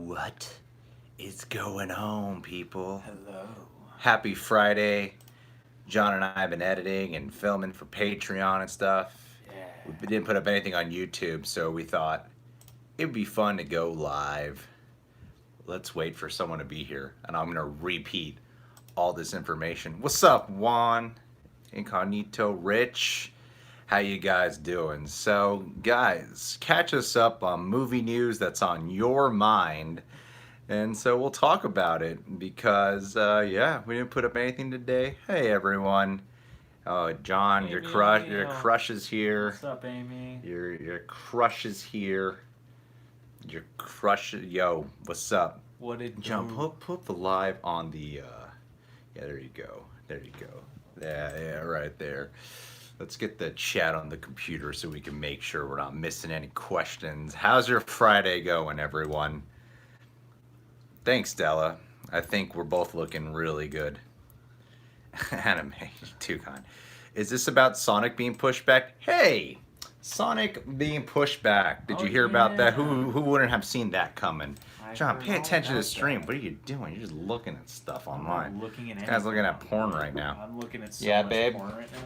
What is going on, people? Hello. Happy Friday. John and I have been editing and filming for Patreon and stuff. Yeah. We didn't put up anything on YouTube, so we thought it'd be fun to go live. Let's wait for someone to be here, and I'm going to repeat all this information. What's up, Juan? Incognito Rich? How you guys doing? So, guys, catch us up on movie news that's on your mind. And so we'll talk about it because, yeah, we didn't put up anything today. Hey, everyone. Oh, John, Amy, your crush is here. What's up, Amy? Your crush is here. Your crush, yo, what's up? What did John, put the live on the, yeah, there you go. There you go. Yeah, right there. Let's get the chat on the computer so we can make sure we're not missing any questions. How's your Friday going, everyone? Thanks, Stella. I think we're both looking really good. Anime, too kind. Is this about Sonic being pushed back? Hey, Sonic being pushed back. Did you hear about that? Who wouldn't have seen that coming? John, pay attention to the stream. What are you doing? You're just looking at stuff online. I'm looking at this guy's looking at porn right now. I'm looking at so Yeah, much babe. porn right now.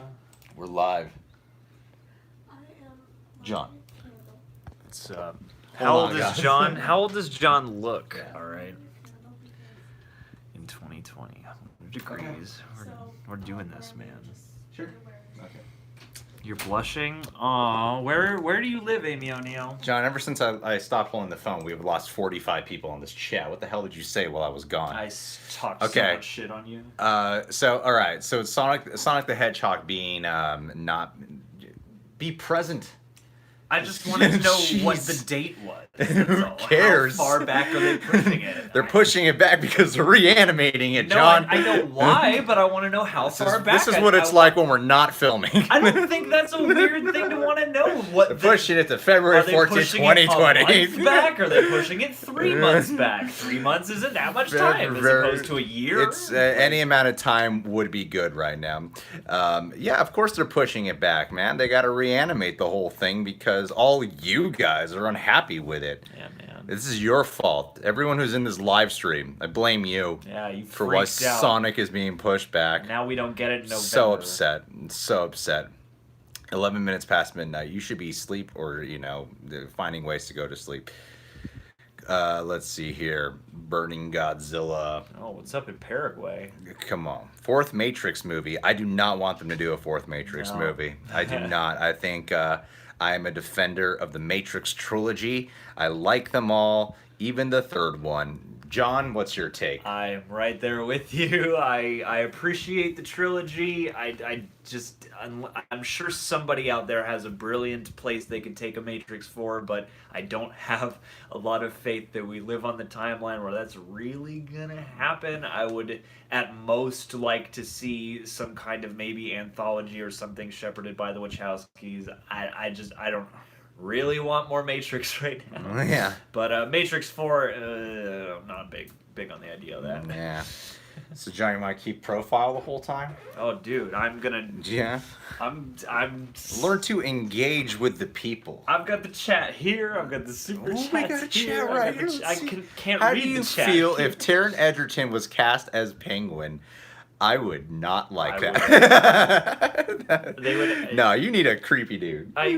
We're live. John. It's Hold how old on, is guys. John? How old does John look? Yeah. All right. In 2020 degrees. We're doing this, man. Sure. Okay. You're blushing. Aw, where do you live, Amy O'Neill? John, ever since I stopped holding the phone, we've lost 45 people on this chat. What the hell did you say while I was gone? I talked so Okay. much shit on you. All right. So it's Sonic the Hedgehog being not be present. I just wanted to know what Jeez. the date was. Who cares? How far back are they pushing it? They're pushing it back because they're reanimating it, No, John. I know why, but I want to know how far back. This is what it's like when we're not filming. I don't think that's a weird thing to want to know. What They're pushing it to February are they 14th, pushing it 2020. a month back? Are they pushing it 3 months back? 3 months isn't that much time as opposed to a year. It's any amount of time would be good right now. Yeah, of course they're pushing it back, man. They got to reanimate the whole thing because all you guys are unhappy with it. Yeah, man. This is your fault. Everyone who's in this live stream, I blame you. Yeah, you for why freaked out. Sonic is being pushed back. Now we don't get it in November. So upset. So upset. 11 minutes past midnight. You should be asleep or, finding ways to go to sleep. Let's see here. Burning Godzilla. Oh, what's up in Paraguay? Come on. Fourth Matrix movie. I do not want them to do a fourth Matrix movie. I do not. I think I am a defender of the Matrix trilogy. I like them all, even the third one. John, what's your take? I'm right there with you. I appreciate the trilogy. I'm sure somebody out there has a brilliant place they could take a Matrix for, but I don't have a lot of faith that we live on the timeline where that's really gonna happen. I would at most like to see some kind of maybe anthology or something shepherded by the Wachowskis. I don't really want more Matrix right now. Yeah. But Matrix 4, I'm not big on the idea of that. Yeah. So John, you want to keep profile the whole time? Oh, dude, I'm gonna. Yeah. I'm. Learn to engage with the people. I've got the chat here. I've got the super Oh, chat. we got a chat right here. I Let's see. can't How read do you the chat. feel here. if Taron Egerton was cast as Penguin? I would not like I that. They would. No, you need a creepy dude. I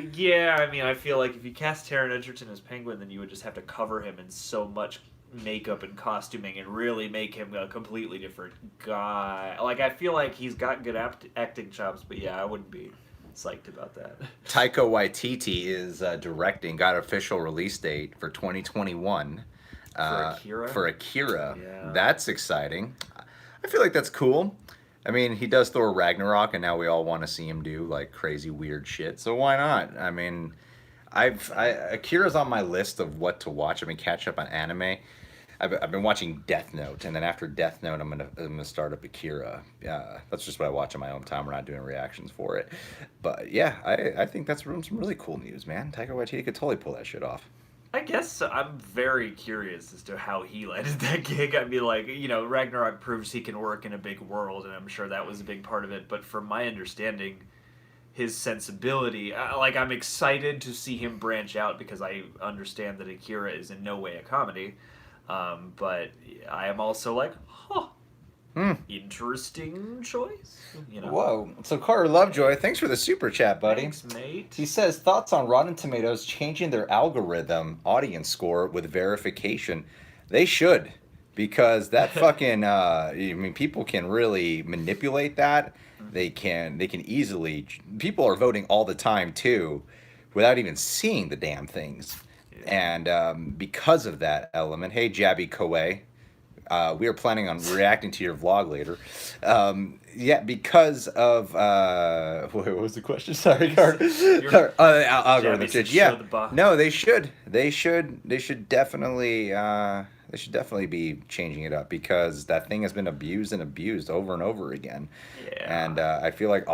mean, I feel like if you cast Taron Egerton as Penguin, then you would just have to cover him in so much makeup and costuming and really make him a completely different guy. Like, I feel like he's got good acting chops, but yeah, I wouldn't be psyched about that. Taika Waititi is directing, got official release date for 2021. For Akira? Yeah. That's exciting. I feel like that's cool. I mean, he does Thor Ragnarok, and now we all want to see him do, like, crazy, weird shit. So why not? I mean, Akira's on my list of what to watch. I've been catching up on anime. I've been watching Death Note, and then after Death Note, I'm gonna start up Akira. Yeah, that's just what I watch in my own time. We're not doing reactions for it, but yeah, I think that's some really cool news, man. Taika Waititi could totally pull that shit off. I guess so. I'm very curious as to how he landed that gig. I mean, like, Ragnarok proves he can work in a big world, and I'm sure that was a big part of it. But from my understanding, his sensibility, I'm excited to see him branch out because I understand that Akira is in no way a comedy. But I am also like, huh, interesting choice. You know. Whoa. So Carter Lovejoy, thanks for the super chat, buddy. Thanks, mate. He says, thoughts on Rotten Tomatoes changing their algorithm audience score with verification. They should, because that fucking, I mean, people can really manipulate that. They can easily, people are voting all the time too, without even seeing the damn things. And because of that element, hey, Jabby Koei, we are planning on reacting to your vlog later. Yeah, because of what was the question? Sorry, Carter. Algorithm change. Yeah, no, they should. They should definitely. They should definitely be changing it up because that thing has been abused over and over again. Yeah. And I feel like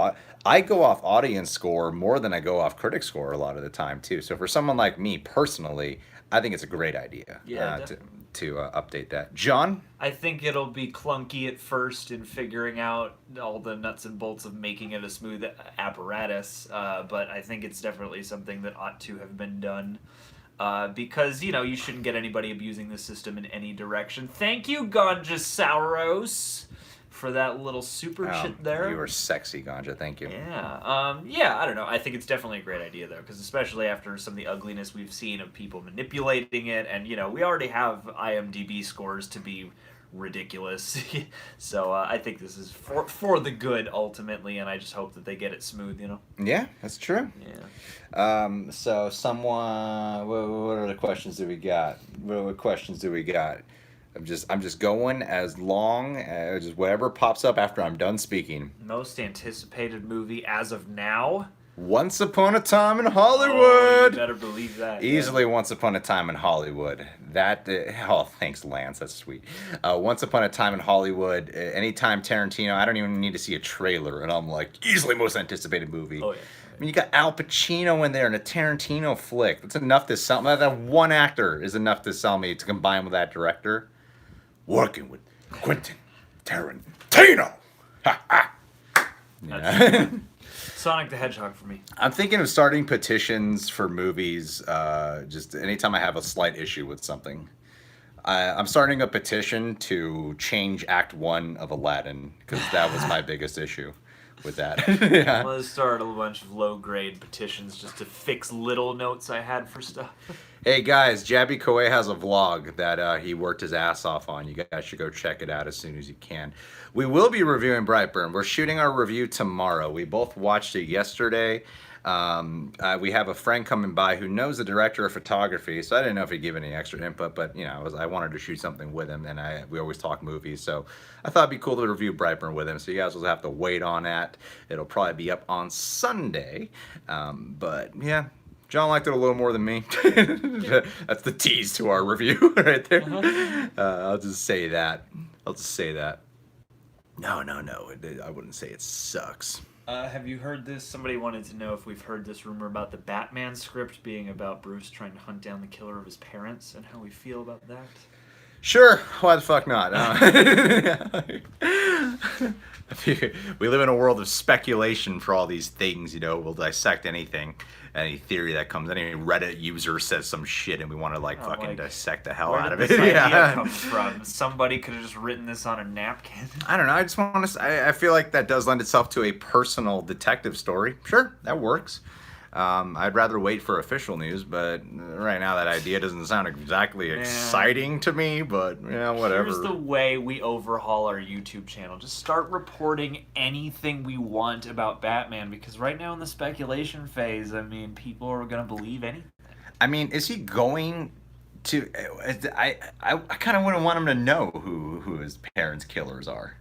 I go off audience score more than I go off critic score a lot of the time too. So for someone like me personally, I think it's a great idea to update that. John? I think it'll be clunky at first in figuring out all the nuts and bolts of making it a smooth apparatus, but I think it's definitely something that ought to have been done. Because, you know, you shouldn't get anybody abusing the system in any direction. Thank you, Ganja for that little super shit there. You were sexy, Ganja. Thank you. Yeah. Yeah, I don't know. I think it's definitely a great idea, though, because especially after some of the ugliness we've seen of people manipulating it, and, you know, we already have IMDb scores to be ridiculous. So I think this is for the good, ultimately, and I just hope that they get it smooth, you know? Yeah, that's true. Yeah. So someone, what other questions do we got? What questions do we got? I'm just going as long as just whatever pops up after I'm done speaking. Most anticipated movie as of now? Once Upon a Time in Hollywood. Oh, you better believe that. Easily Once Upon a Time in Hollywood. That thanks, Lance. That's sweet. Once Upon a Time in Hollywood. Anytime Tarantino, I don't even need to see a trailer, and I'm like, easily most anticipated movie. Oh yeah. I mean, you got Al Pacino in there in a Tarantino flick. That's enough to sell me. That one actor is enough to sell me to combine with that director. Working with Quentin Tarantino. Ha ha. Yeah. Sonic the Hedgehog for me. I'm thinking of starting petitions for movies. Just anytime I have a slight issue with something, I'm starting a petition to change Act 1 of Aladdin because that was my biggest issue with that. Yeah. Let's start a bunch of low-grade petitions just to fix little notes I had for stuff. Hey guys, Jabby Koei has a vlog that he worked his ass off on. You guys should go check it out as soon as you can. We will be reviewing Brightburn. We're shooting our review tomorrow. We both watched it yesterday. We have a friend coming by who knows the director of photography, so I didn't know if he'd give any extra input, but you know, I wanted to shoot something with him, and we always talk movies, so I thought it'd be cool to review Brightburn with him. So you guys will have to wait on that. It'll probably be up on Sunday, but yeah. John liked it a little more than me. That's the tease to our review right there. I'll just say that. No. I wouldn't say it sucks. Have you heard this? Somebody wanted to know if we've heard this rumor about the Batman script being about Bruce trying to hunt down the killer of his parents and how we feel about that. Sure, why the fuck not? We live in a world of speculation for all these things, you know. We'll dissect anything, any theory that comes. Any Reddit user says some shit, and we want to fucking dissect the hell out of it. Where did this idea come from? Somebody could have just written this on a napkin. I don't know. I just want to. I feel like that does lend itself to a personal detective story. Sure, that works. I'd rather wait for official news, but right now that idea doesn't sound exactly exciting to me, but yeah, whatever. Here's the way we overhaul our YouTube channel. Just start reporting anything we want about Batman, because right now in the speculation phase, I mean, people are going to believe anything. I mean, is he going to... I kind of wouldn't want him to know who his parents' killers are.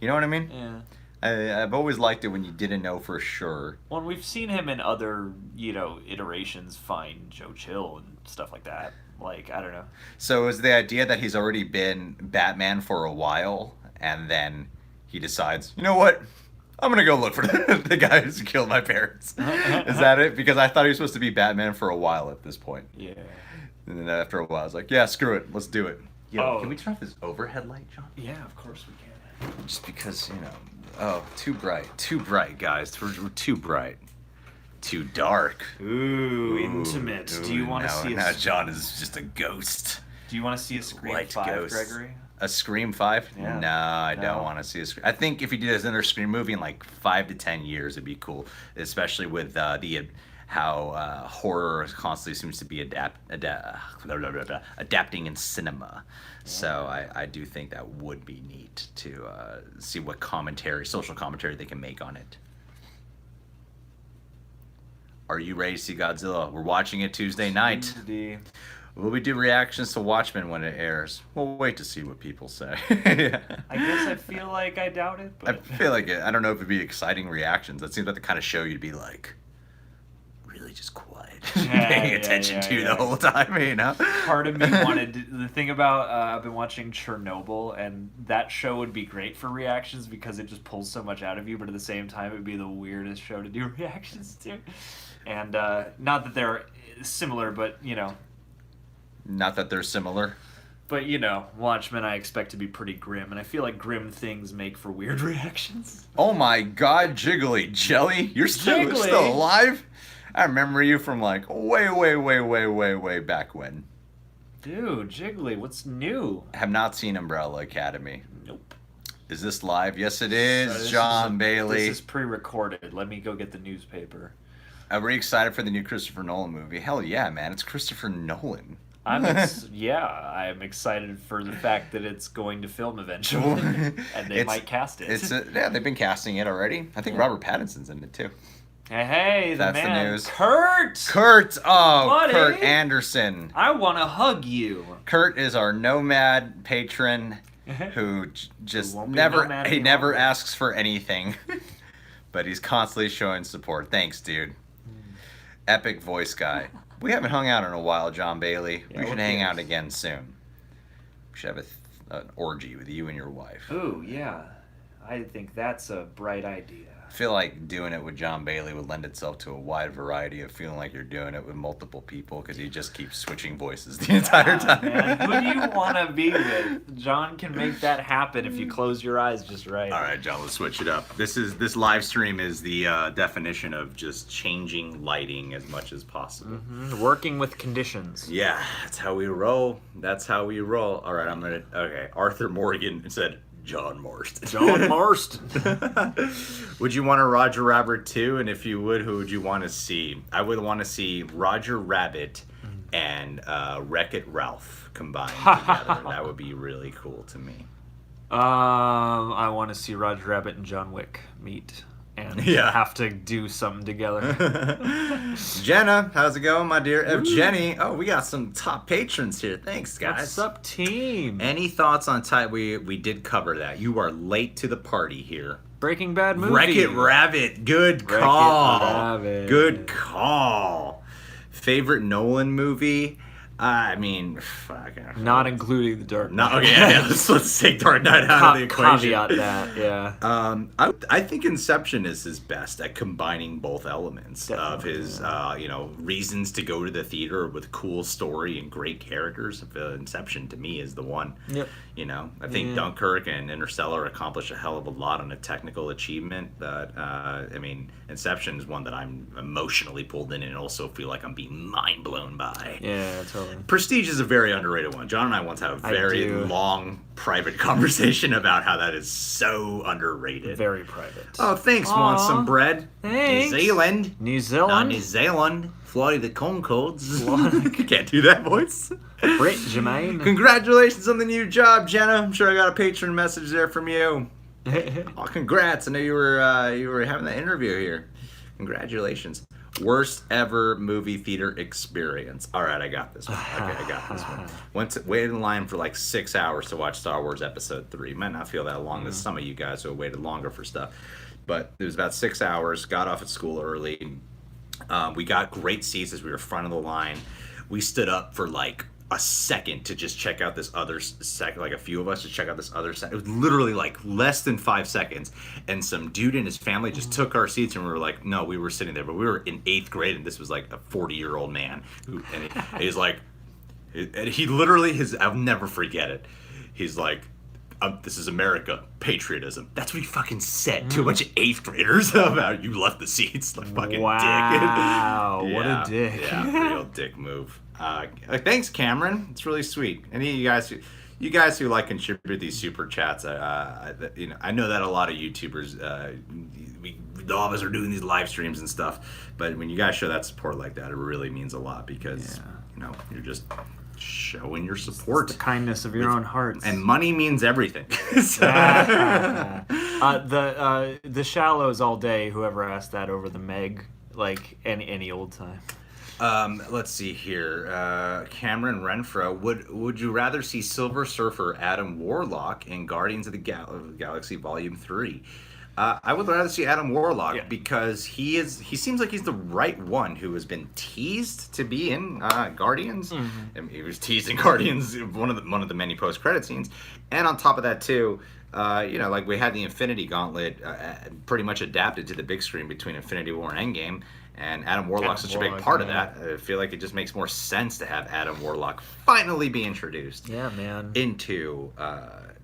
You know what I mean? Yeah. I've always liked it when you didn't know for sure. Well, we've seen him in other, iterations find Joe Chill and stuff like that. Like, I don't know. So is the idea that he's already been Batman for a while, and then he decides, you know what? I'm going to go look for the guy who's killed my parents. Is that it? Because I thought he was supposed to be Batman for a while at this point. Yeah. And then after a while, I was like, yeah, screw it. Let's do it. Yo, Can we turn off this overhead light, John? Yeah, of course we can. Just because, too bright, guys. We're too bright. Too dark. Ooh, intimate. Do you want to see now John is just a ghost. Do you want to see a Scream White 5, Ghost. Gregory? A Scream 5? Yeah. No, I No. don't want to see a Scream. I think if he did another Scream movie in like 5 to 10 years, it'd be cool. Especially with how horror constantly seems to be adapting in cinema. So I do think that would be neat to see what social commentary they can make on it. Are you ready to see Godzilla? We're watching it Tuesday night. Will we do reactions to Watchmen when it airs? We'll wait to see what people say. I guess I feel like I doubt it, I but feel like I don't know if it'd be exciting reactions. That seems like the kind of show you'd be like, really just quiet, paying attention to the whole time, you know? part of me wanted the thing about I've been watching Chernobyl, and that show would be great for reactions because it just pulls so much out of you, but at the same time it would be the weirdest show to do reactions to. And not that they're similar, but you know. Not that they're similar. But you know, Watchmen I expect to be pretty grim, and I feel like grim things make for weird reactions. Oh my God, Jiggly Jelly, you're still alive? I remember you from like way back when. Dude, Jiggly, what's new? Have not seen Umbrella Academy. Nope. Is this live? Yes, it is. So John Bailey. This is pre-recorded. Let me go get the newspaper. Are we excited for the new Christopher Nolan movie? Hell yeah, man! It's Christopher Nolan. I'm excited for the fact that it's going to film eventually, and they might cast it. Yeah, they've been casting it already. I think Robert Pattinson's in it too. Hey, That's man, the news. Kurt! Kurt Buddy. Anderson. I want to hug you. Kurt is our nomad patron who just won't be a nomad any never longer. asks for anything, but he's constantly showing support. Thanks, dude. Epic voice guy. We haven't hung out in a while, John Bailey. Yeah, we should what hang gives? out again soon. We should have an orgy with you and your wife. Ooh, yeah. I think that's a bright idea. I feel like doing it with John Bailey would lend itself to a wide variety of feeling like you're doing it with multiple people because you just keep switching voices the entire time. Man, who do you want to be with? John can make that happen if you close your eyes just right. All right, John, let's switch it up. This live stream is the definition of just changing lighting as much as possible. Working with conditions. Yeah, that's how we roll. That's how we roll. All right, okay. Arthur Morgan said, John Marston. John Marston. Would you want a Roger Rabbit 2? And if you would, who would you want to see? I would want to see Roger Rabbit and Wreck-It Ralph combined together. That would be really cool to me. I want to see Roger Rabbit and John Wick meet and have to do something together. Jenna, how's it going, my dear? Jenny, we got some top patrons here. Thanks, guys. What's up, team? Any thoughts on we did cover that. You are late to the party here. Breaking Bad movie. Wreck-It Rabbit. Good call. Good call. Favorite Nolan movie? I mean, fuck. Not including the Dark Knight. Okay, let's take Dark Knight out of the equation. Caveat that, yeah. I think Inception is his best at combining both elements of his, reasons to go to the theater with cool story and great characters. Inception, to me, is the one. Yep. You know, I think Dunkirk and Interstellar accomplish a hell of a lot on a technical achievement, but Inception is one that I'm emotionally pulled in and also feel like I'm being mind blown by. Yeah, totally. Prestige is a very underrated one. John and I once had a very long private conversation about how that is so underrated. Very private. Oh, thanks. Want some bread? Thanks. New Zealand. New Zealand. New Zealand. Fly the Concords. Can't do that voice. Brit Jermaine. Congratulations on the new job, Jenna. I'm sure I got a patron message there from you. Oh, congrats. I know you were having that interview here. Congratulations. Worst ever movie theater experience. All right, I got this one. Okay, I got this one. Waited in line for like 6 hours to watch Star Wars Episode 3. Might not feel that long as some of you guys who have waited longer for stuff. But it was about 6 hours. Got off at school early. We got great seats as we were front of the line. We stood up for like a second to just check out this other like a few of us to check out this other set. It was literally like less than 5 seconds, and some dude and his family just took our seats, and we were like, no, we were sitting there, but we were in 8th grade, and this was like a 40-year-old man he's like, and he literally I'll never forget it. He's like, this is America, patriotism. That's what he fucking said to a bunch of 8th graders about you left the seats. Like fucking dick. Wow, what a dick. Yeah, real dick move. Thanks, Cameron. It's really sweet. Any of you guys who like contribute these super chats, I know that a lot of YouTubers, all of us are doing these live streams and stuff, but when you guys show that support like that, it really means a lot because you're just showing your support. It's the kindness of your own hearts. And money means everything. The shallows all day. Whoever asked that over the Meg, like any old time. Let's see here. Cameron Renfro, would you rather see Silver Surfer Adam Warlock in Guardians of the Galaxy Volume 3? I would rather see Adam Warlock because he seems like he's the right one who has been teased to be in Guardians. I mean, he was teased in Guardians, one of the many post-credit scenes. And on top of that too, like we had the Infinity Gauntlet pretty much adapted to the big screen between Infinity War and Endgame. And Adam Warlock's such a big part of that. I feel like it just makes more sense to have Adam Warlock finally be introduced into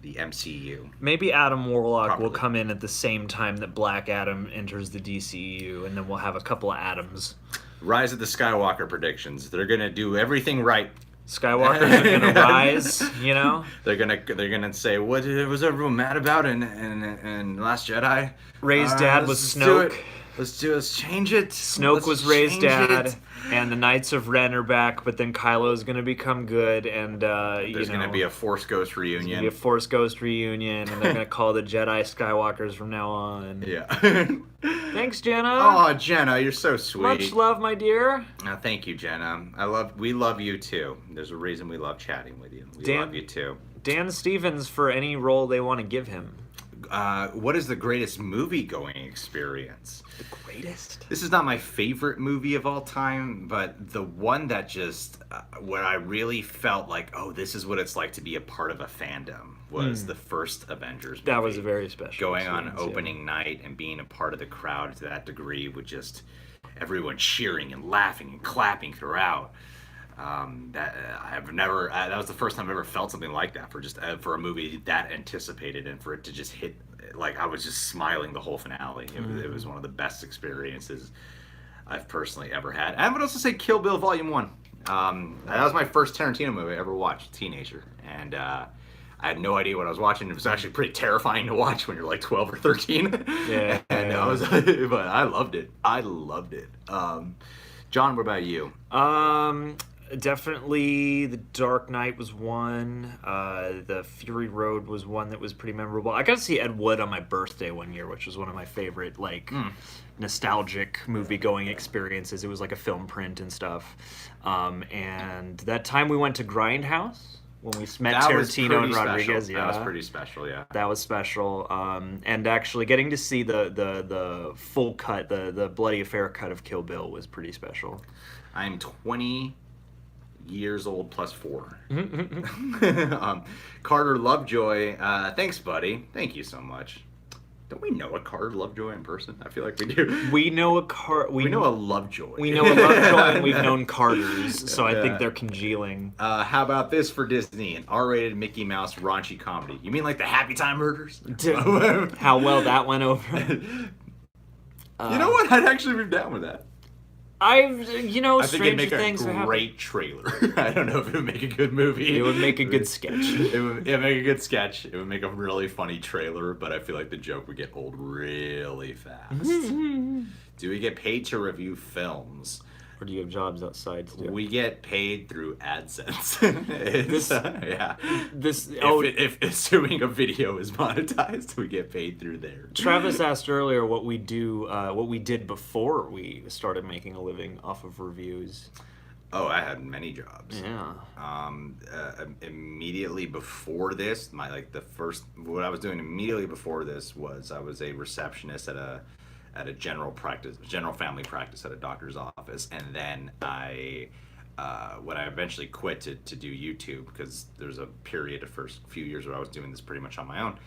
the MCU. Maybe Adam Warlock will come in at the same time that Black Adam enters the DCU, and then we'll have a couple of Adams. Rise of the Skywalker predictions. They're going to do everything right. Skywalkers are going to rise, They're gonna say, what was everyone mad about in Last Jedi? Rey's dad was Snoke. Let's change it. Snoke was Rey's dad, and the Knights of Ren are back, but then Kylo's going to become good, and there's going to be a Force Ghost reunion. There's going to be a Force Ghost reunion, and they're going to call the Jedi Skywalkers from now on. Yeah. Thanks, Jenna. Oh, Jenna, you're so sweet. Much love, my dear. Thank you, Jenna. We love you too. There's a reason we love chatting with you. We love you too. Dan Stevens for any role they want to give him. What is the greatest movie-going experience? The greatest? This is not my favorite movie of all time, but the one that just, where I really felt like, oh, this is what it's like to be a part of a fandom, was the first Avengers movie. That was a very special Going on opening night and being a part of the crowd to that degree with just everyone cheering and laughing and clapping throughout. That was the first time I've ever felt something like that for a movie that anticipated, and for it to just hit, like I was just smiling the whole finale. It was one of the best experiences I've personally ever had. And I would also say Kill Bill Volume 1. That was my first Tarantino movie I ever watched, teenager, and I had no idea what I was watching. It was actually pretty terrifying to watch when you're like 12 or 13. Yeah. And but I loved it. John, what about you? Definitely The Dark Knight was one. The Fury Road was one that was pretty memorable. I got to see Ed Wood on my birthday one year, which was one of my favorite, nostalgic movie-going experiences. It was like a film print and stuff. And that time we went to Grindhouse when we met Tarantino and Rodriguez. Yeah, that was pretty special, yeah. That was special. And actually getting to see the full cut, the Bloody Affair cut of Kill Bill was pretty special. I'm 20 years old plus 4. Carter Lovejoy, thanks, buddy. Thank you so much. Don't we know a Carter Lovejoy in person? I feel like we do. We know a Lovejoy. We know a Lovejoy, and we've known Carters, so I think they're congealing. How about this for Disney? An R-rated Mickey Mouse raunchy comedy. You mean like the Happy Time Murders? How well that went over. You know what? I'd actually be down with that. I think it'd make a great trailer. I don't know if it would make a good movie. It would make a good sketch. It would make a good sketch. It would make a really funny trailer, but I feel like the joke would get old really fast. Do we get paid to review films? Or do you have jobs outside to do? We get paid through AdSense. If assuming a video is monetized, we get paid through there. Travis asked earlier what we did before we started making a living off of reviews. Oh, I had many jobs. Yeah. Immediately before this, what I was doing immediately before this was I was a receptionist at a general family practice at a doctor's office, and then when I eventually quit to do YouTube, because there's a period, the first few years where I was doing this pretty much on my own,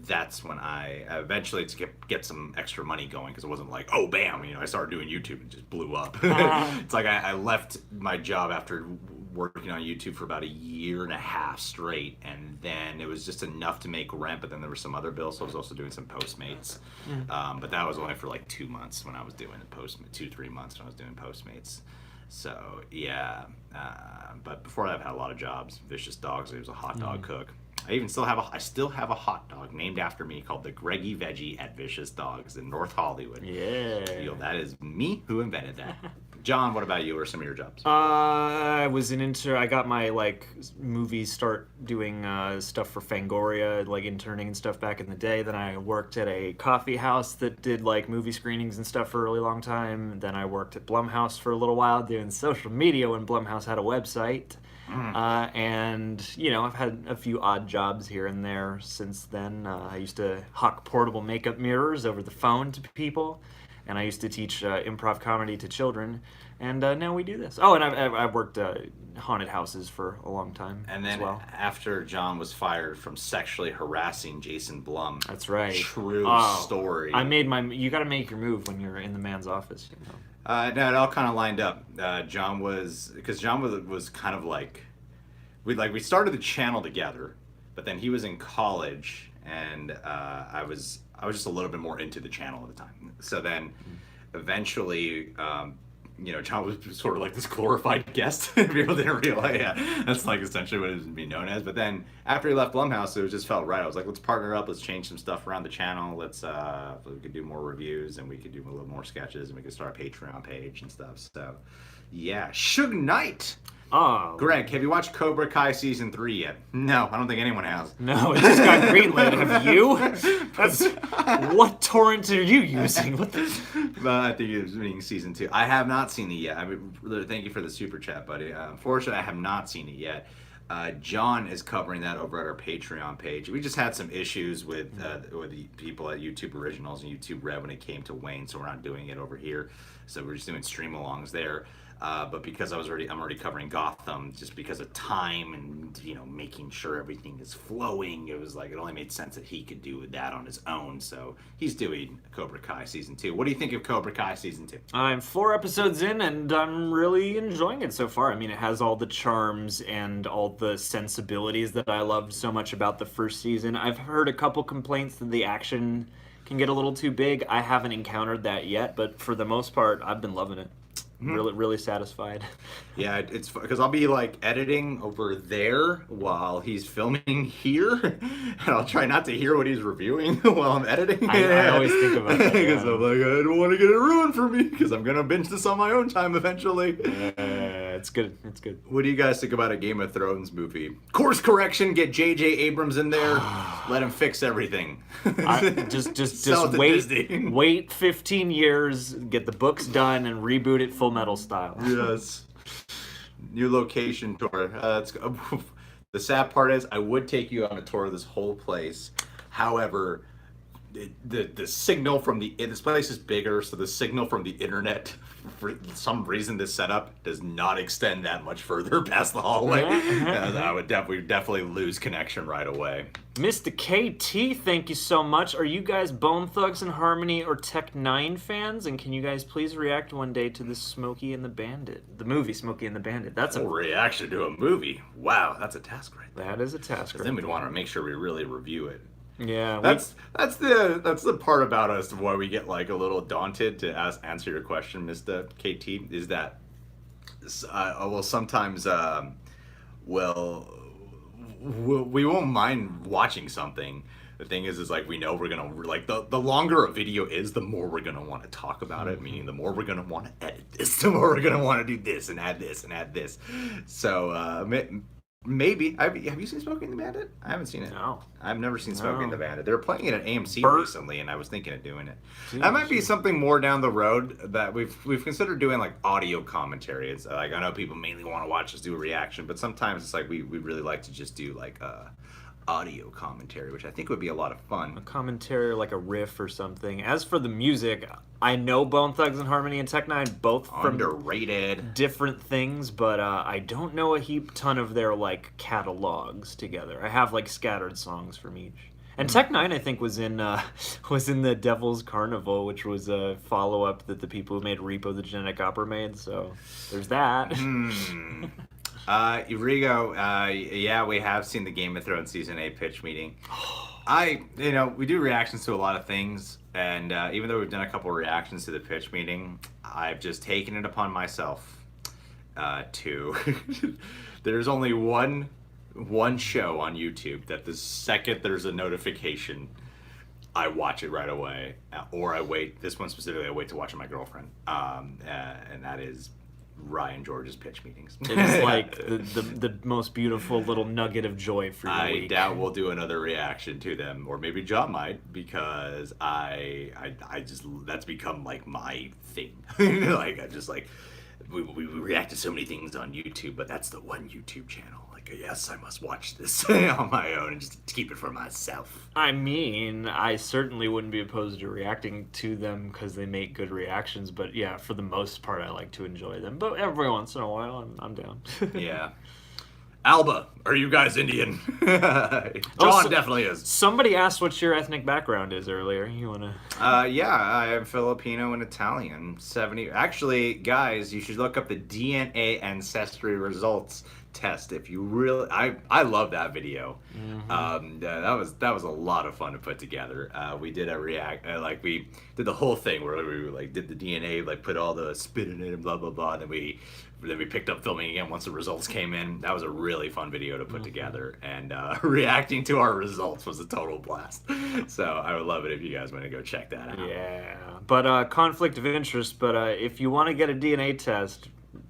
that's when I eventually, to get some extra money going, because it wasn't like, oh bam, I started doing YouTube and just blew up. It's like I left my job after working working on YouTube for about a year and a half straight, and then it was just enough to make rent, but then there were some other bills, so I was also doing some Postmates. But that was only for like 2 months when I was doing Postmates, 2-3 months when I was doing Postmates. So yeah, but before that I've had a lot of jobs. Vicious Dogs, I was a hot dog cook. I still have a hot dog named after me called the Greggy Veggie at Vicious Dogs in North Hollywood. Yeah. That is me who invented that. John, what about you? What are some of your jobs? I was I got my like movie start doing stuff for Fangoria, like interning and stuff back in the day. Then I worked at a coffee house that did like movie screenings and stuff for a really long time. Then I worked at Blumhouse for a little while doing social media when Blumhouse had a website. And, you know, I've had a few odd jobs here and there since then. I used to hawk portable makeup mirrors over the phone to people, and I used to teach improv comedy to children, and now we do this. Oh, and I've worked haunted houses for a long time And then as well. after John was fired from sexually harassing Jason Blum. That's right. True story. You got to make your move when you're in the man's office, you know. No, it all kind of lined up. John was kind of like, we started the channel together, but then he was in college, and I was just a little bit more into the channel at the time. So then, eventually, John was sort of like this glorified guest. People didn't realize, that's like essentially what it was being known as. But then after he left Blumhouse, it just felt right. I was like, let's partner up, let's change some stuff around the channel. We could do more reviews, and we could do a little more sketches, and we could start a Patreon page and stuff. So, yeah, Suge Knight. Oh, Greg, have you watched Cobra Kai Season 3 yet? No, I don't think anyone has. no, it just got greenlit. Have you? What torrent are you using? What the? I think it was being Season 2. I have not seen it yet. I mean, really, thank you for the super chat, buddy. Unfortunately, I have not seen it yet. John is covering that over at our Patreon page. We just had some issues with the people at YouTube Originals and YouTube Red when it came to Wayne, so we're not doing it over here. So we're just doing stream-alongs there. But because I'm already covering Gotham, just because of time and making sure everything is flowing, it was like it only made sense that he could do that on his own. So he's doing Cobra Kai Season 2. What do you think of Cobra Kai Season 2? I'm 4 episodes in, and I'm really enjoying it so far. I mean, it has all the charms and all the sensibilities that I loved so much about the first season. I've heard a couple complaints that the action can get a little too big. I haven't encountered that yet, but for the most part, I've been loving it. Really, really satisfied. Yeah, it's because I'll be like editing over there while he's filming here, and I'll try not to hear what he's reviewing while I'm editing. I always think about that. Because I'm like, I don't want to get it ruined for me because I'm gonna binge this on my own time eventually. It's good. It's good. What do you guys think about a Game of Thrones movie? Course correction: get J.J. Abrams in there, let him fix everything. Just wait 15 years, get the books done, and reboot it Full Metal style. Yes. New location tour. The sad part is, I would take you on a tour of this whole place. However, the signal from this place is bigger, so the signal from the internet, for some reason, this setup does not extend that much further past the hallway. I would definitely lose connection right away. Mr. KT, thank you so much. Are you guys Bone Thugs and Harmony or Tech 9 fans? And can you guys please react one day to the Smokey and the Bandit, the movie Smokey and the Bandit? That's a reaction to a movie. Wow, that's a task right there. That is a task. Then we'd want to make sure we really review it. Yeah, that's the part about us why we get like a little daunted to answer your question, Mr. KT, is that sometimes we won't mind watching something. The thing is like we know we're gonna like the longer a video is, the more we're gonna want to talk about it. Meaning the more we're gonna want to edit this, the more we're gonna want to do this and add this and add this. So maybe. Have you seen Smokey and the Bandit? I haven't seen it. No. I've never seen Smokey and the Bandit. They were playing it at AMC recently, and I was thinking of doing it. Jeez. That might be something more down the road that we've considered doing, like audio commentary. It's like, I know people mainly want to watch us do a reaction, but sometimes it's like we really like to just do like audio commentary, which I think would be a lot of fun. A commentary, like a riff or something. As for the music, I know Bone Thugs and Harmony and Tech 9 both from underrated different things, but I don't know a heap ton of their like catalogs together. I have like scattered songs from each. And Tech 9, I think, was in the Devil's Carnival, which was a follow-up that the people who made Repo the Genetic Opera made. So there's that. Rigo, yeah, we have seen the Game of Thrones Season 8 pitch meeting. We do reactions to a lot of things, and even though we've done a couple reactions to the pitch meeting, I've just taken it upon myself to... There's only one show on YouTube that the second there's a notification, I watch it right away, or I wait. This one specifically, I wait to watch with my girlfriend, and that is Ryan George's pitch meetings. It's like the most beautiful little nugget of joy for your week. I doubt we'll do another reaction to them, or maybe John might, because I just, that's become like my thing. Like, I just like, we react to so many things on YouTube, but that's the one YouTube channel. Like, yes, I must watch this on my own and just keep it for myself. I mean, I certainly wouldn't be opposed to reacting to them because they make good reactions, but yeah, for the most part, I like to enjoy them. But every once in a while, I'm down. Yeah. Alba, are you guys Indian? John definitely is. Somebody asked what your ethnic background is earlier. You wanna? Yeah, I am Filipino and Italian. 70. Actually, guys, you should look up the DNA ancestry results test if you really. I love that video. Mm-hmm. That was a lot of fun to put together. We did a we did the whole thing where we like did the DNA, like put all the spit in it and blah blah blah. And then we picked up filming again once the results came in. That was a really fun video to put together, and reacting to our results was a total blast. So I would love it if you guys want to go check that out. Yeah, but conflict of interest. But if you want to get a DNA test,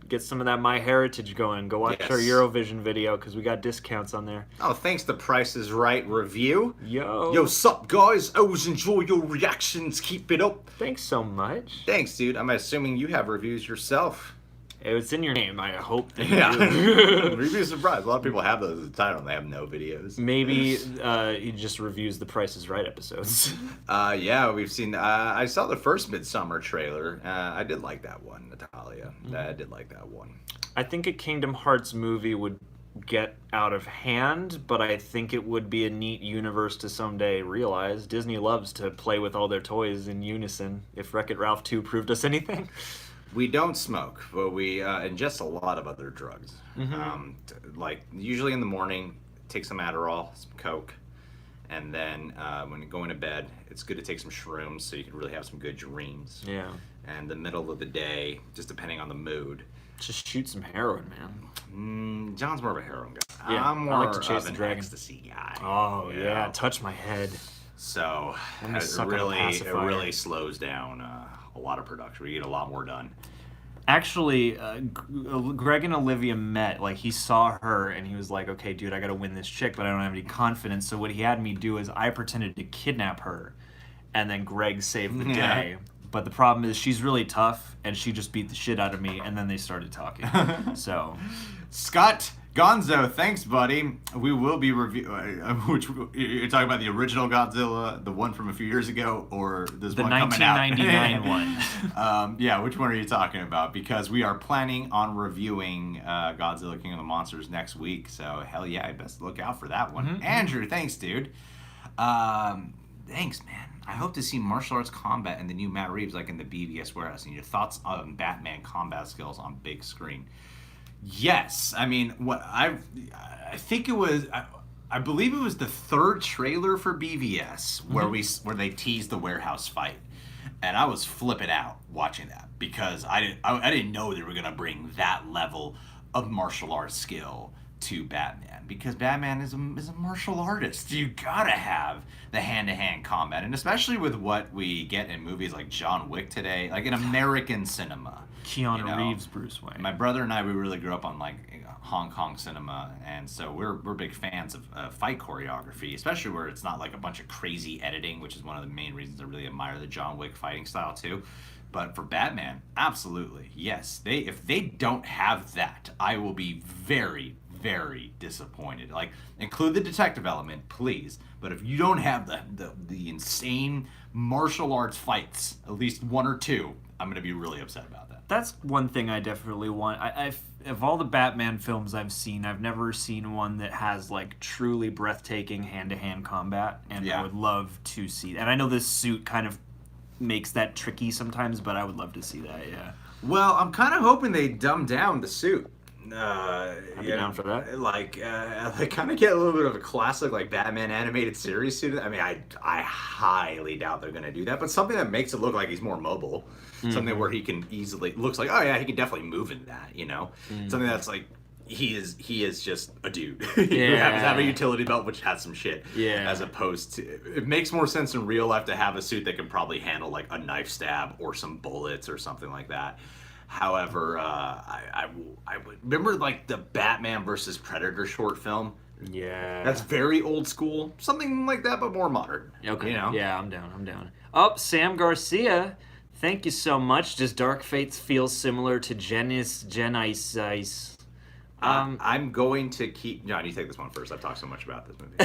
get some of that MyHeritage going. Go watch our Eurovision video because we got discounts on there. Oh, thanks to Price is Right review. Yo, sup guys? Always enjoy your reactions. Keep it up. Thanks so much. Thanks, dude. I'm assuming you have reviews yourself. It's in your name. I hope that you do. You'd be surprised. A lot of people have those as a title and they have no videos. Maybe he just reviews the Price is Right episodes. Yeah, we've seen... I saw the first Midsummer trailer. I did like that one, Natalia. I did like that one. I think a Kingdom Hearts movie would get out of hand, but I think it would be a neat universe to someday realize. Disney loves to play with all their toys in unison. If Wreck-It Ralph 2 proved us anything. We don't smoke, but we ingest a lot of other drugs. Mm-hmm. Like, usually in the morning, take some Adderall, some Coke, and then when you're going to bed, it's good to take some shrooms so you can really have some good dreams. Yeah. And the middle of the day, just depending on the mood. Just shoot some heroin, man. John's more of a heroin guy. Yeah, I'm more I like to chase of the an dragon. ecstasy guy. Oh, yeah, touch my head. So it really slows down a lot of production. We get a lot more done. Actually, Greg and Olivia met. Like, he saw her and he was like, okay, dude, I gotta win this chick, but I don't have any confidence. So what he had me do is I pretended to kidnap her, and then Greg saved the day. But the problem is she's really tough, and she just beat the shit out of me, and then they started talking. So, Scott Gonzo, thanks, buddy. We will be which you're talking about the original Godzilla, the one from a few years ago, or this the one coming out? The 1999 one. Yeah, which one are you talking about? Because we are planning on reviewing Godzilla King of the Monsters next week, so hell yeah, I best look out for that one. Mm-hmm. Andrew, thanks, dude. Thanks, man. I hope to see martial arts combat in the new Matt Reeves, like in the BVS warehouse. And your thoughts on Batman combat skills on big screen? Yes, I mean, what I think it was, I believe it was the third trailer for BVS where they teased the warehouse fight, and I was flipping out watching that because I didn't know they were gonna bring that level of martial arts skill to Batman, because Batman is a martial artist. You gotta have the hand-to-hand combat, and especially with what we get in movies like John Wick today, like in American cinema. Keanu Reeves, Bruce Wayne. My brother and I, we really grew up on like Hong Kong cinema, and so we're big fans of fight choreography, especially where it's not like a bunch of crazy editing, which is one of the main reasons I really admire the John Wick fighting style too. But for Batman, absolutely, yes. If they don't have that, I will be very, very disappointed. Like, include the detective element, please. But if you don't have the insane martial arts fights, at least one or two, I'm gonna be really upset about that. That's one thing I definitely want. Of all the Batman films I've seen, I've never seen one that has like truly breathtaking hand-to-hand combat, and I would love to see that. And I know this suit kind of makes that tricky sometimes, but I would love to see that. Yeah. Well, I'm kind of hoping they dumb down the suit. I'd be down for that. Like, they kind of get a little bit of a classic, like, Batman animated series suit. I mean, I highly doubt they're going to do that, but something that makes it look like he's more mobile. Something where he can easily, looks like, oh yeah, he can definitely move in that, you know? Something that's like, he is just a dude. You have a utility belt which has some shit. Yeah. As opposed to, it makes more sense in real life to have a suit that can probably handle like a knife stab or some bullets or something like that. However, I would remember like the Batman versus Predator short film. Yeah. That's very old school. Something like that, but more modern. Okay. You know? Yeah, I'm down. Oh, Sam Garcia. Thank you so much. Does Dark Fates feel similar to Genis? I'm going to keep. John, you take this one first. I've talked so much about this movie.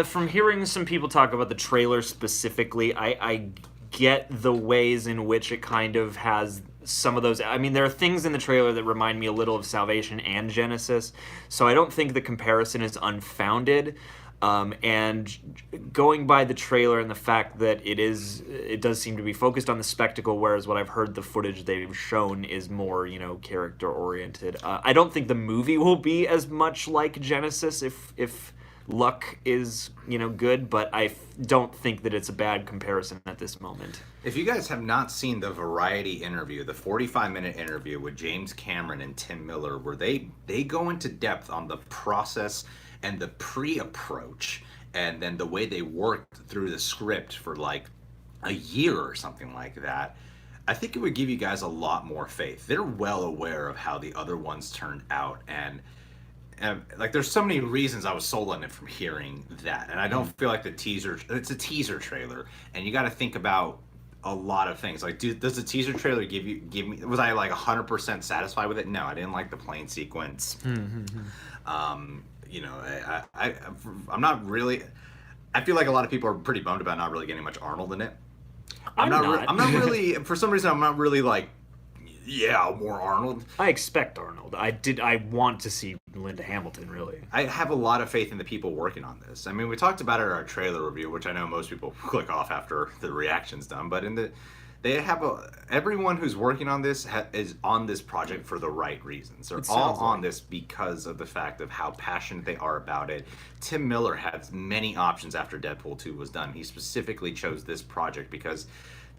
From hearing some people talk about the trailer specifically, I get the ways in which it kind of has some of those. I mean, there are things in the trailer that remind me a little of Salvation and Genesis, so I don't think the comparison is unfounded. And going by the trailer and the fact that it does seem to be focused on the spectacle, whereas what I've heard the footage they've shown is more, character oriented. I don't think the movie will be as much like Genesis if luck is, good, but I don't think that it's a bad comparison at this moment. If you guys have not seen the Variety interview, the 45-minute interview with James Cameron and Tim Miller, where they go into depth on the process and the pre-approach, and then the way they worked through the script for like a year or something like that, I think it would give you guys a lot more faith. They're well aware of how the other ones turned out, and like there's so many reasons I was sold on it from hearing that, and I don't feel like it's a teaser trailer, and you got to think about a lot of things. Like, does the teaser trailer give me? Was I like 100% satisfied with it? No, I didn't like the plane sequence. I'm not really. I feel like a lot of people are pretty bummed about not really getting much Arnold in it. I'm not really. For some reason, I'm not really like, yeah, more Arnold. I expect Arnold. I want to see Linda Hamilton, really. I have a lot of faith in the people working on this. I mean, we talked about it in our trailer review, which I know most people click off after the reaction's done. But everyone who's working on this is on this project for the right reasons. They're all on this because of the fact of how passionate they are about it. Tim Miller had many options after Deadpool 2 was done. He specifically chose this project because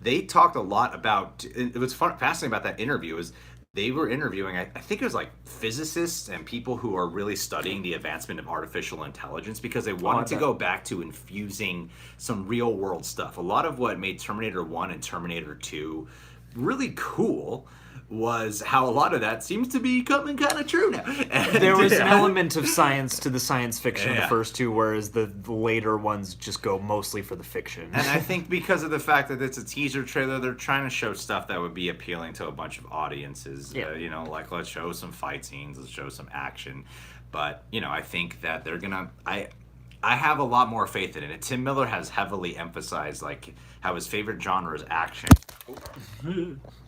they talked a lot about. It was fascinating about that interview is they were interviewing, I think it was like physicists and people who are really studying the advancement of artificial intelligence because they wanted to go back to infusing some real world stuff. A lot of what made Terminator 1 and Terminator 2 really cool was how a lot of that seems to be coming kind of true now. And, there was an element of science to the science fiction of the first two, whereas the later ones just go mostly for the fiction. And I think because of the fact that it's a teaser trailer, they're trying to show stuff that would be appealing to a bunch of audiences. Like let's show some fight scenes, let's show some action. But, I think that they're going to... I have a lot more faith in it. And Tim Miller has heavily emphasized like how his favorite genre is action.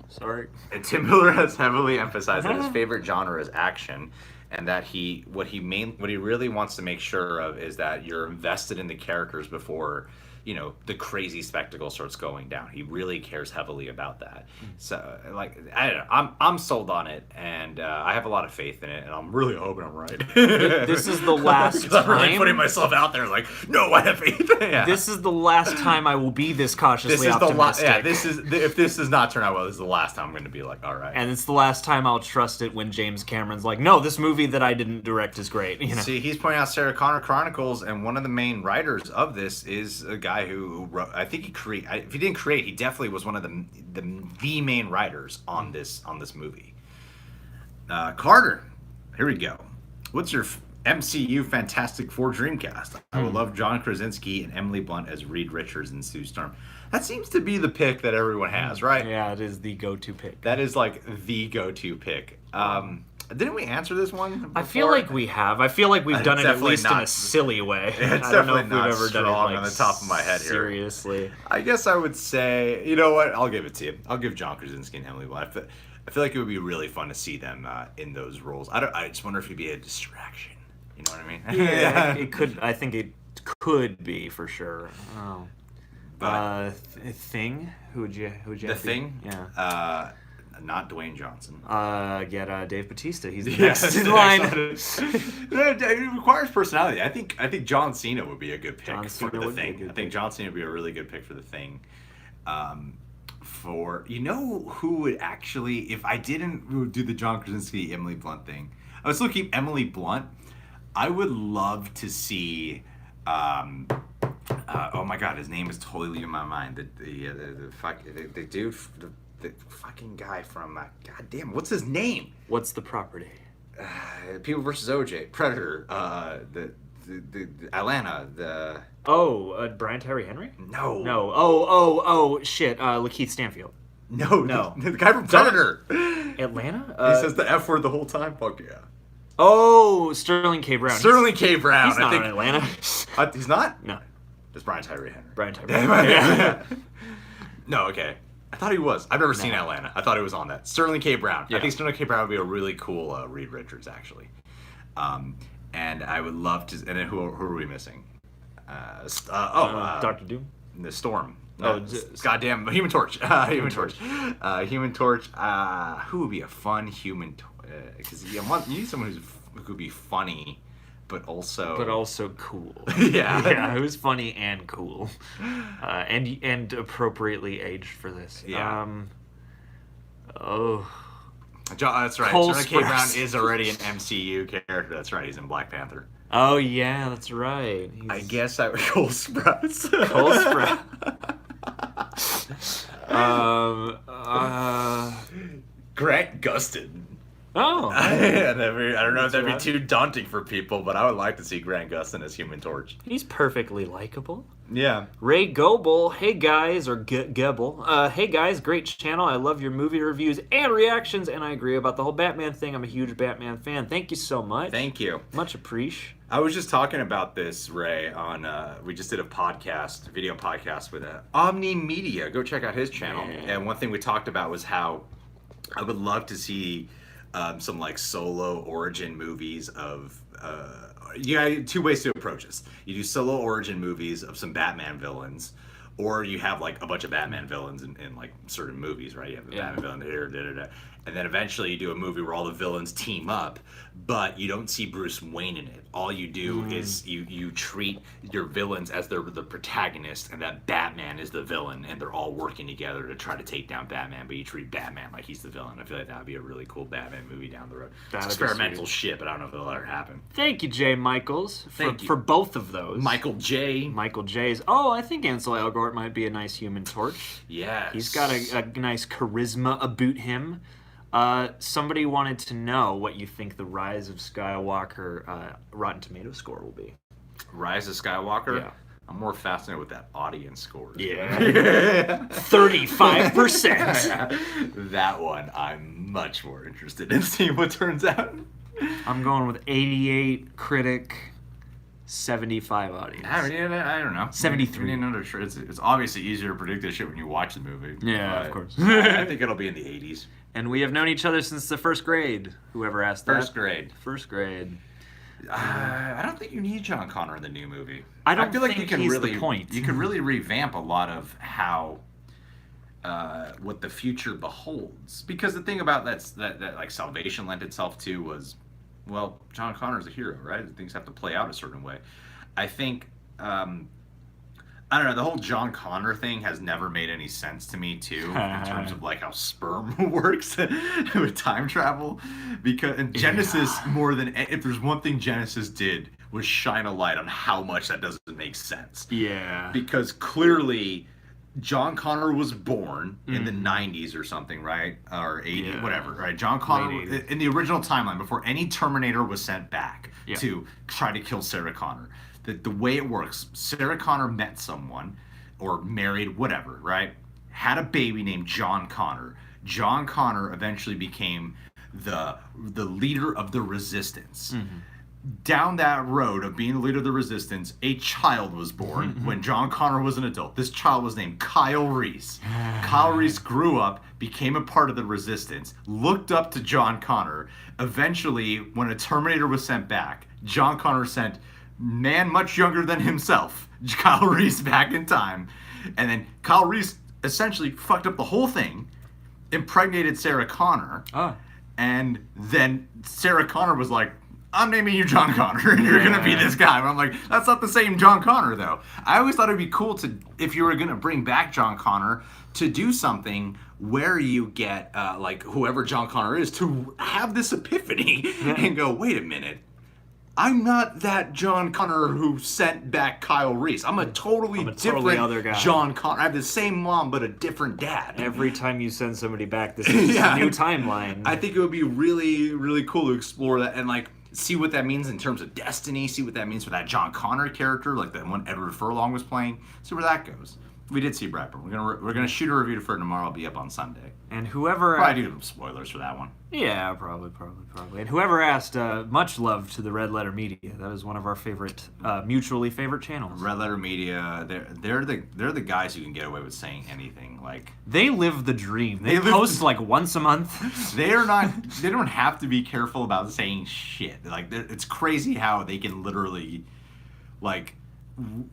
Sorry. And Tim Miller has heavily emphasized that his favorite genre is action, and that what he really wants to make sure of is that you're invested in the characters before the crazy spectacle starts going down. He really cares heavily about that. So, like, I don't know. I'm sold on it, and I have a lot of faith in it, and I'm really hoping I'm right. This is the last time. I'm really putting myself out there, like, no, I have faith. Yeah. This is the last time I will be this cautiously optimistic. If this does not turn out well, this is the last time I'm going to be like, all right. And it's the last time I'll trust it when James Cameron's like, no, this movie that I didn't direct is great. See, he's pointing out Sarah Connor Chronicles, and one of the main writers of this is a guy who wrote, I think if he didn't create, he definitely was one of the main writers on this movie. Carter, here we go. What's your MCU Fantastic Four Dreamcast? I would love John Krasinski and Emily Blunt as Reed Richards and Sue Storm. That seems to be the pick that everyone has, right? Yeah, it is the go-to pick. That is like the go-to pick. Didn't we answer this one before? I feel like we have. I feel like we've done it at least in a silly way. It's I don't know definitely if we've not ever done it strong like on the top of my head here. Seriously. I guess I would say, you know what? I'll give it to you. I'll give John Krasinski and Emily Blunt. I feel like it would be really fun to see them in those roles. I just wonder if it'd be a distraction. You know what I mean? Yeah, it could. I think it could be for sure. Oh. Thing? Who would you? The Thing? Yeah. Not Dwayne Johnson. Get Dave Bautista. He's the Yes, next in line. It requires personality. I think John Cena would be a good pick John for Cena the would be a thing. good I think pick. John Cena would be a really good pick for the thing. For who would actually, if I didn't do the John Krasinski Emily Blunt thing, I would still keep Emily Blunt. I would love to see. Oh my God, his name is totally leaving my mind. The dude, the fucking guy from God damn, what's his name? What's the property? People versus OJ, Predator, the Atlanta, the Brian Tyree Henry? no No. Shit. Lakeith Stanfield. no the guy from Predator. Atlanta? He says the F word the whole time. Fuck yeah. Oh, Sterling K. Brown. Sterling K. Brown. He's not I think in Atlanta. he's not. No. It's Brian Tyree Henry. Brian Tyree Henry. Yeah. No, okay. I thought he was. I've never seen Atlanta. I thought he was on that. Sterling K. Brown. Yeah. I think Sterling K. Brown would be a really cool Reed Richards, actually. And I would love to. And then who are we missing? Dr. Doom. The Storm. Goddamn. Human Torch. Human Torch. Human Torch. Who would be a fun Human Torch? Because you need someone who could be funny, but also cool. Yeah. Yeah, who's funny and cool, and appropriately aged for this. Yeah. That's right. Cole Sterling K. Brown Sprouse. is already an MCU character. That's right. He's in Black Panther. Oh yeah, that's right. I guess I would Cole Sprouse. Cole Sprouse. Grant Gustin. Oh. I don't know if that'd be too daunting for people, but I would like to see Grant Gustin as Human Torch. He's perfectly likable. Yeah. Ray Goebel, hey guys, or Gebel, hey guys, great channel. I love your movie reviews and reactions, and I agree about the whole Batman thing. I'm a huge Batman fan. Thank you so much. Thank you. Much appreciate. I was just talking about this, Ray, on we just did a video podcast with Omni Media. Go check out his channel. Yeah. And one thing we talked about was how I would love to see some like solo origin movies of you got two ways to approach this. You do solo origin movies of some Batman villains, or you have like a bunch of Batman villains in like certain movies, right? You have the Batman villain here, and then eventually you do a movie where all the villains team up, but you don't see Bruce Wayne in it. All you do is you treat your villains as they're the protagonist, and that Batman is the villain, and they're all working together to try to take down Batman, but you treat Batman like he's the villain. I feel like that would be a really cool Batman movie down the road. It's experimental shit, but I don't know if it'll ever happen. Thanh you, Jay Michaels, Thank you. for both of those. Michael J. Michael J's. Oh, I think Ansel Elgort might be a nice Human Torch. Yes. He's got a nice charisma about him. Somebody wanted to know what you think the Rise of Skywalker Rotten Tomato score will be. Rise of Skywalker? Yeah. I'm more fascinated with that audience score. Yeah. 35%. That one, I'm much more interested in seeing what turns out. I'm going with 88 critic, 75 audience. I don't know. 73. It's obviously easier to predict this shit when you watch the movie. Yeah, but of course. I think it'll be in the 80s. And we have known each other since the first grade. Whoever asked that. First grade. First grade. I don't think you need John Connor in the new movie. I don't feel like think you can he's really, the point. You can really revamp a lot of how what the future beholds. Because the thing about that like Salvation lent itself to was, well, John Connor's a hero, right? Things have to play out a certain way. I think I don't know, the whole John Connor thing has never made any sense to me too, in terms of like how sperm works with time travel. Because in Genesis, more than if there's one thing Genesis did was shine a light on how much that doesn't make sense. Yeah. Because clearly John Connor was born in the 90s or something, right? Or 80s, whatever, right? John Connor, in the original timeline, before any Terminator was sent back to try to kill Sarah Connor. The way it works, Sarah Connor met someone, or married, whatever, right? Had a baby named John Connor. John Connor eventually became the leader of the Resistance. Down that road of being the leader of the Resistance, a child was born when John Connor was an adult. This child was named Kyle Reese. Kyle Reese grew up, became a part of the Resistance, looked up to John Connor. Eventually, when a Terminator was sent back, John Connor sent man much younger than himself, Kyle Reese, back in time. And then Kyle Reese essentially fucked up the whole thing impregnated Sarah Connor. Oh. And then Sarah Connor was like, I'm naming you John Connor, and you're gonna be this guy. And I'm like, that's not the same John Connor, though. I always thought it'd be cool to, if you were gonna bring back John Connor, to do something where you get like whoever John Connor is to have this epiphany and go, wait a minute. I'm not that John Connor who sent back Kyle Reese. I'm a totally different other guy. John Connor. I have the same mom, but a different dad. Every time you send somebody back, this is a new timeline. I think it would be really, really cool to explore that and like see what that means in terms of destiny. See what that means for that John Connor character, like the one Edward Furlong was playing. See where that goes. We did see Brightburn. We're gonna shoot a review for it tomorrow. It'll be up on Sunday. And whoever... Probably do spoilers for that one. Yeah, probably. And whoever asked, much love to the Red Letter Media. That was one of our favorite, mutually favorite channels. Red Letter Media, they're the guys who can get away with saying anything. Like they live the dream. They post like once a month. They don't have to be careful about saying shit. Like it's crazy how they can literally, like,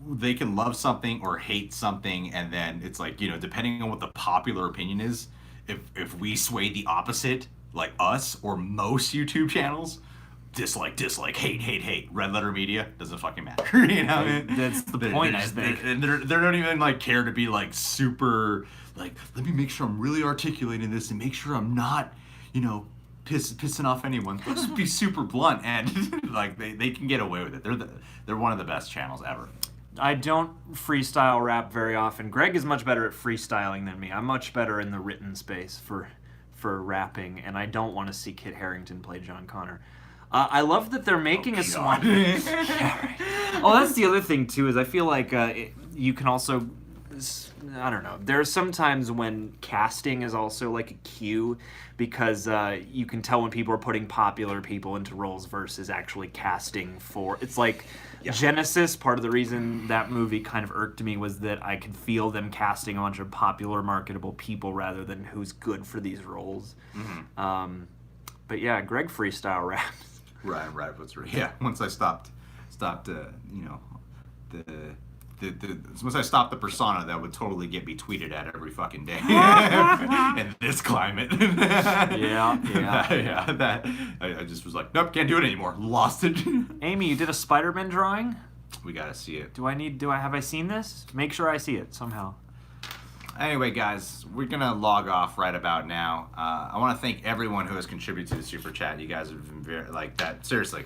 they can love something or hate something, and then it's like, you know, depending on what the popular opinion is, if we sway the opposite, like us or most YouTube channels, dislike, hate, Red Letter Media doesn't fucking matter. You know what I mean? That's the point, I think. They don't even like care to be like super, like, let me make sure I'm really articulating this and make sure I'm not, you know, pissing off anyone. They'll just be super blunt, and like they can get away with it. They're one of the best channels ever. I don't freestyle rap very often. Greg is much better at freestyling than me. I'm much better in the written space for rapping, and I don't want to see Kit Harington play John Connor. I love that they're making a Swan. Yeah, right. Oh, that's the other thing too. Is I feel like you can also, I don't know. There are some times when casting is also like a cue, because you can tell when people are putting popular people into roles versus actually casting for. It's like Genesis. Part of the reason that movie kind of irked me was that I could feel them casting a bunch of popular, marketable people rather than who's good for these roles. Mm-hmm. But yeah, Greg freestyle raps. Right. Yeah. Once I stopped, you know, once I stopped the persona that would totally get me tweeted at every fucking day in this climate. Yeah. I just was like, nope, can't do it anymore. Lost it. Amy, you did a Spider-Man drawing? We gotta see it. Have I seen this? Make sure I see it somehow. Anyway, guys, we're gonna log off right about now. I want to thank everyone who has contributed to the super chat. You guys have been very like that. Seriously,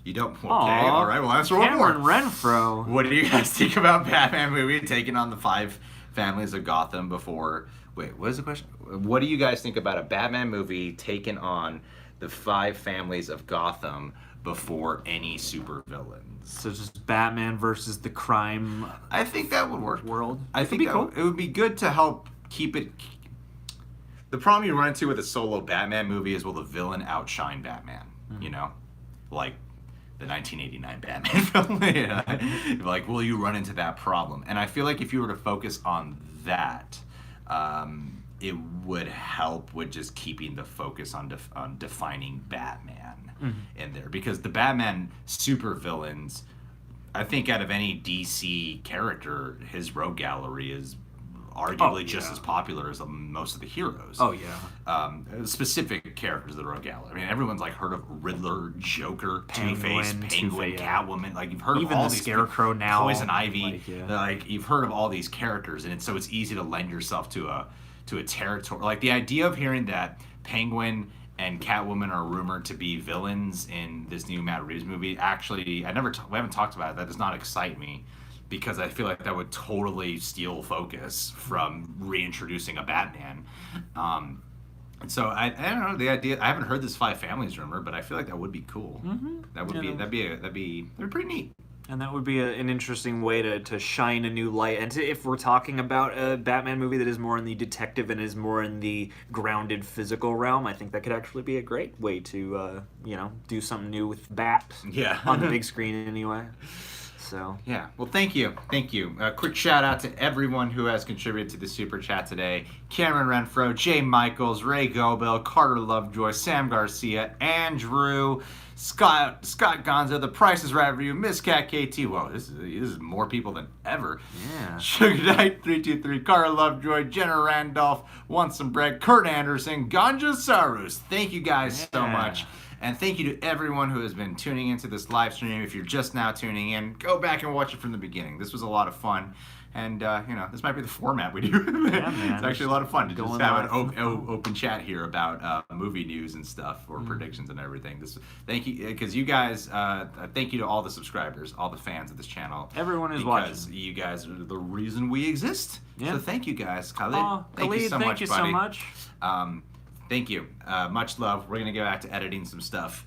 you don't. Okay, Aww. all right. Well, answer one more. Cameron Renfro. What do you guys think about Batman movie taking on the 5 families of Gotham before? Wait, what is the question? What do you guys think about a Batman movie taking on the 5 families of Gotham before any supervillains? So just Batman versus the crime. I think that would work. World. I think it would be good to help keep it. The problem you run into with a solo Batman movie is, will the villain outshine Batman? Mm-hmm. You know, like the 1989 Batman film. Like, will you run into that problem? And I feel like if you were to focus on that, it would help with just keeping the focus on defining Batman in there, because the Batman supervillains, I think out of any DC character, his rogue gallery is arguably just as popular as most of the heroes. Oh yeah. Specific characters of the rogue gallery. I mean, everyone's like heard of Riddler, Joker, Two-Face, Penguin, Catwoman. Like, you've heard of all these. Even the Scarecrow now. Poison Ivy. Like, you've heard of all these characters, and so it's easy to lend yourself to a territory. Like, the idea of hearing that Penguin and Catwoman are rumored to be villains in this new Matt Reeves movie, actually, we haven't talked about it. That does not excite me, because I feel like that would totally steal focus from reintroducing a Batman. And so I don't know, the idea. I haven't heard this 5 families rumor, but I feel like that would be cool. Mm-hmm. That'd be pretty neat. And that would be an interesting way to shine a new light. And if we're talking about a Batman movie that is more in the detective and is more in the grounded physical realm, I think that could actually be a great way to, do something new with Bat. Yeah. On the big screen anyway. So Yeah, well, thank you. Quick shout out to everyone who has contributed to the super chat today: Cameron Renfro, Jay Michaels, Ray Gobel, Carter Lovejoy, Sam Garcia, Andrew, Scott Gonzo, The Price is Right review, Miss Cat KT. Whoa, this is more people than ever. Yeah. Sugar Knight 323, Carter Lovejoy, Jenna Randolph, Want Some Bread, Kurt Anderson, Ganja Sarus. Thank you guys so much. And thank you to everyone who has been tuning into this live stream. If you're just now tuning in, go back and watch it from the beginning. This was a lot of fun. And, this might be the format we do. Yeah, man. It's actually a lot of fun to just Going have live. an open chat here about movie news and stuff, or predictions and everything. Thank you, because you guys, thank you to all the subscribers, all the fans of this channel. Everyone is because watching. you guys are the reason we exist. Yeah. So thank you guys. Khalid, Aw, thank you Khalid, so thank much, you buddy. so much. Thank you. Much love. We're going to go back to editing some stuff.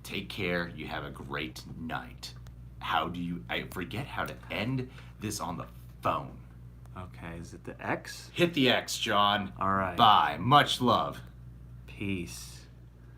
Take care. You have a great night. I forget how to end this on the phone. Okay, is it the X? Hit the X, John. All right. Bye. Much love. Peace.